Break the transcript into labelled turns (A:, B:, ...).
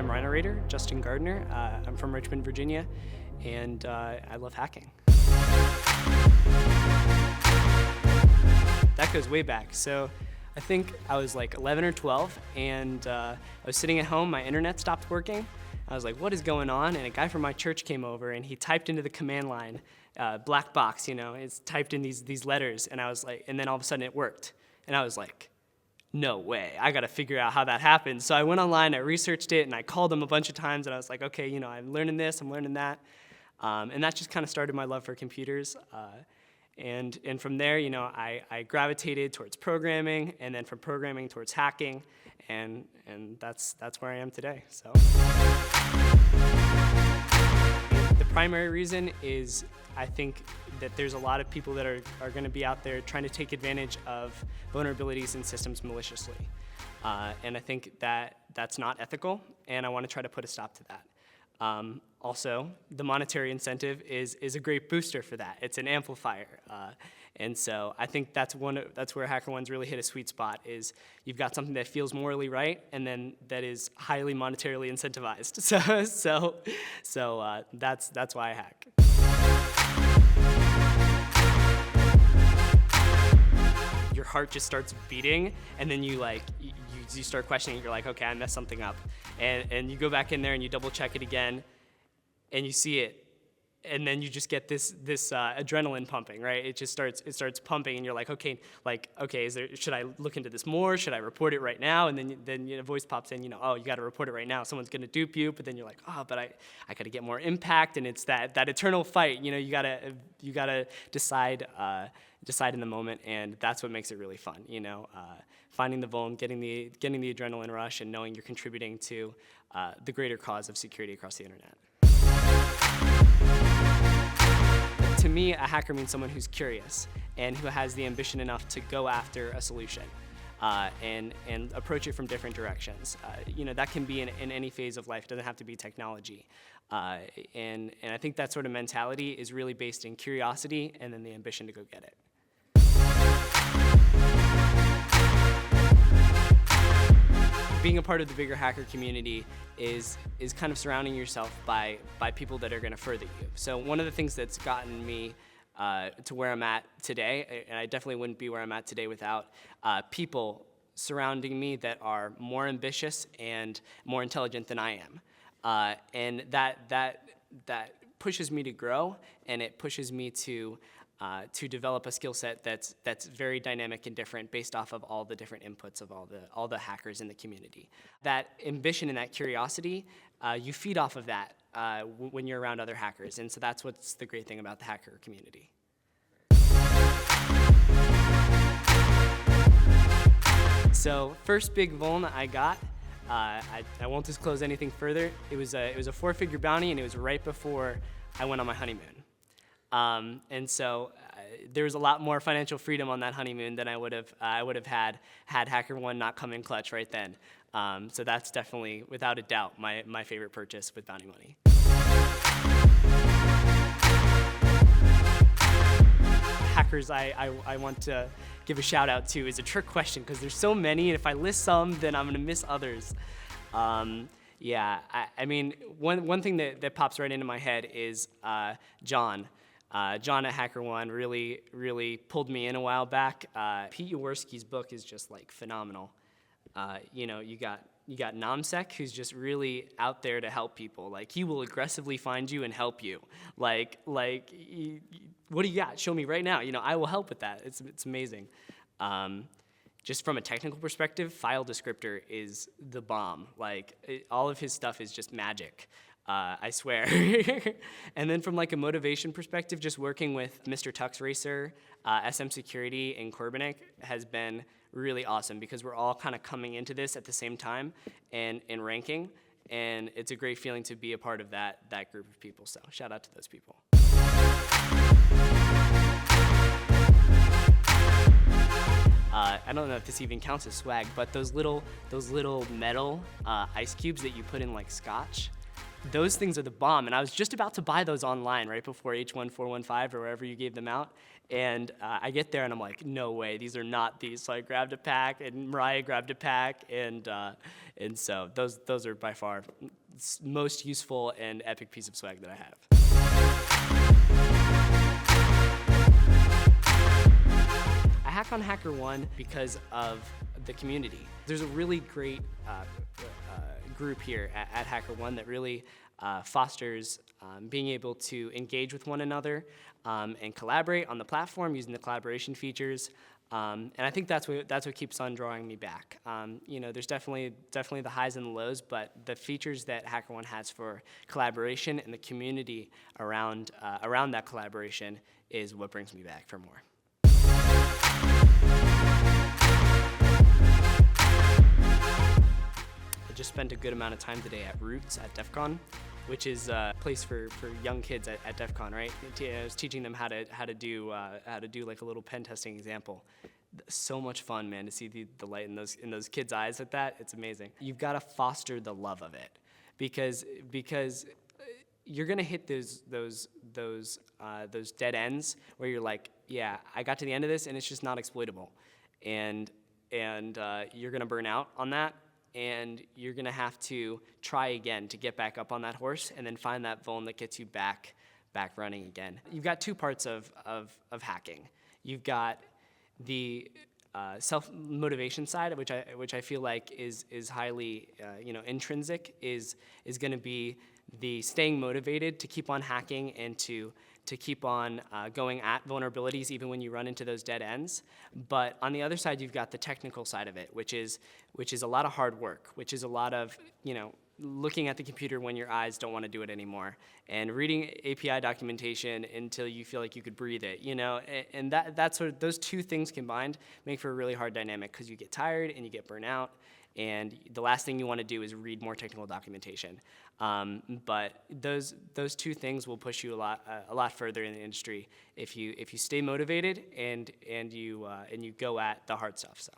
A: Rhino Raider, Justin Gardner. I'm from Richmond, Virginia, and I love hacking. That goes way back. So I think I was like 11 or 12, and I was sitting at home, my internet stopped working. I was like, what is going on? And a guy from my church came over, and he typed into the command line, black box, it's typed in these letters, and I was like, and then all of a sudden it worked. And I was like, no way, I gotta figure out how that happened. So I went online, I researched it, and I called him a bunch of times, and I was like, okay, I'm learning this, I'm learning that. And that just kind of started my love for computers. And from there, I gravitated towards programming, and then from programming towards hacking, and that's where I am today. So the primary reason is I think that there's a lot of people that are going to be out there trying to take advantage of vulnerabilities in systems maliciously. And I think that that's not ethical, and I want to try to put a stop to that. Also, the monetary incentive is a great booster for that. It's an amplifier. And so I think that's where HackerOne's really hit a sweet spot, is you've got something that feels morally right, and then that is highly monetarily incentivized. So that's why I hack. Your heart just starts beating, and then you start questioning. You're like, okay, I messed something up, and you go back in there and you double check it again, and you see it, and then you just get this adrenaline pumping, right? It starts pumping, and you're like, okay, should I look into this more? Should I report it right now? And then a voice pops in, oh, you got to report it right now. Someone's gonna dupe you, but then you're like, oh, but I got to get more impact, and it's that eternal fight. You gotta decide in the moment, and that's what makes it really fun. Finding the vuln, getting the adrenaline rush, and knowing you're contributing to the greater cause of security across the internet. To me, a hacker means someone who's curious and who has the ambition enough to go after a solution and approach it from different directions. That can be in any phase of life. It doesn't have to be technology. And I think that sort of mentality is really based in curiosity and then the ambition to go get it. Being a part of the bigger hacker community is kind of surrounding yourself by people that are going to further you. So one of the things that's gotten me to where I'm at today, and I definitely wouldn't be where I'm at today without people surrounding me that are more ambitious and more intelligent than I am, and that pushes me to grow, and it pushes me to develop a skill set that's very dynamic and different based off of all the different inputs of all the hackers in the community. That ambition and that curiosity, you feed off of that when you're around other hackers, and so that's what's the great thing about the hacker community. So first big vuln I got, I won't disclose anything further. It was a 4-figure bounty, and it was right before I went on my honeymoon. And so there was a lot more financial freedom on that honeymoon than I would have had HackerOne not come in clutch right then. So that's definitely, without a doubt, my favorite purchase with bounty money. Hackers I want to give a shout out to is a trick question, because there's so many, and if I list some, then I'm going to miss others. Yeah, I mean, one thing that pops right into my head is John. John at HackerOne really pulled me in a while back. Pete Jaworski's book is just like phenomenal. You got Namsek, who's just really out there to help people. Like, he will aggressively find you and help you. What do you got? Show me right now. I will help with that. It's amazing. Just from a technical perspective, File Descriptor is the bomb. All of his stuff is just magic. I swear. And then from a motivation perspective, just working with Mr. Tux Racer, SM Security, and Corbinik has been really awesome, because we're all kind of coming into this at the same time and ranking, and it's a great feeling to be a part of that group of people. So shout out to those people. I don't know if this even counts as swag, but those little metal ice cubes that you put in scotch, those things are the bomb. And I was just about to buy those online right before H1415 or wherever you gave them out. And I get there and I'm like, no way, these are not these. So I grabbed a pack, and Mariah grabbed a pack, and so those are by far most useful and epic piece of swag that I have. I hack on HackerOne because of the community. There's a really great group here at HackerOne that really fosters being able to engage with one another and collaborate on the platform using the collaboration features. And I think that's what keeps on drawing me back. There's definitely the highs and the lows, but the features that HackerOne has for collaboration and the community around that collaboration is what brings me back for more. I just spent a good amount of time today at Roots at DEF CON, which is a place for young kids at DEF CON, right? I was teaching them how to do like a little pen testing example. So much fun, man, to see the light in those kids' eyes at that. It's amazing. You've got to foster the love of it, because you're gonna hit those dead ends where you're like, yeah, I got to the end of this and it's just not exploitable, and you're gonna burn out on that. And you're gonna have to try again to get back up on that horse and then find that vuln that gets you back running again. You've got two parts of hacking. You've got the self-motivation side, which I feel like is highly intrinsic, is gonna be the staying motivated to keep on hacking and to keep on going at vulnerabilities even when you run into those dead ends. But on the other side, you've got the technical side of it, which is a lot of hard work, which is a lot of looking at the computer when your eyes don't want to do it anymore, and reading API documentation until you feel like you could breathe it, and that's sort of, those two things combined make for a really hard dynamic, because you get tired and you get burnt out, and the last thing you want to do is read more technical documentation. But those two things will push you a lot further in the industry if you stay motivated and you go at the hard stuff. So.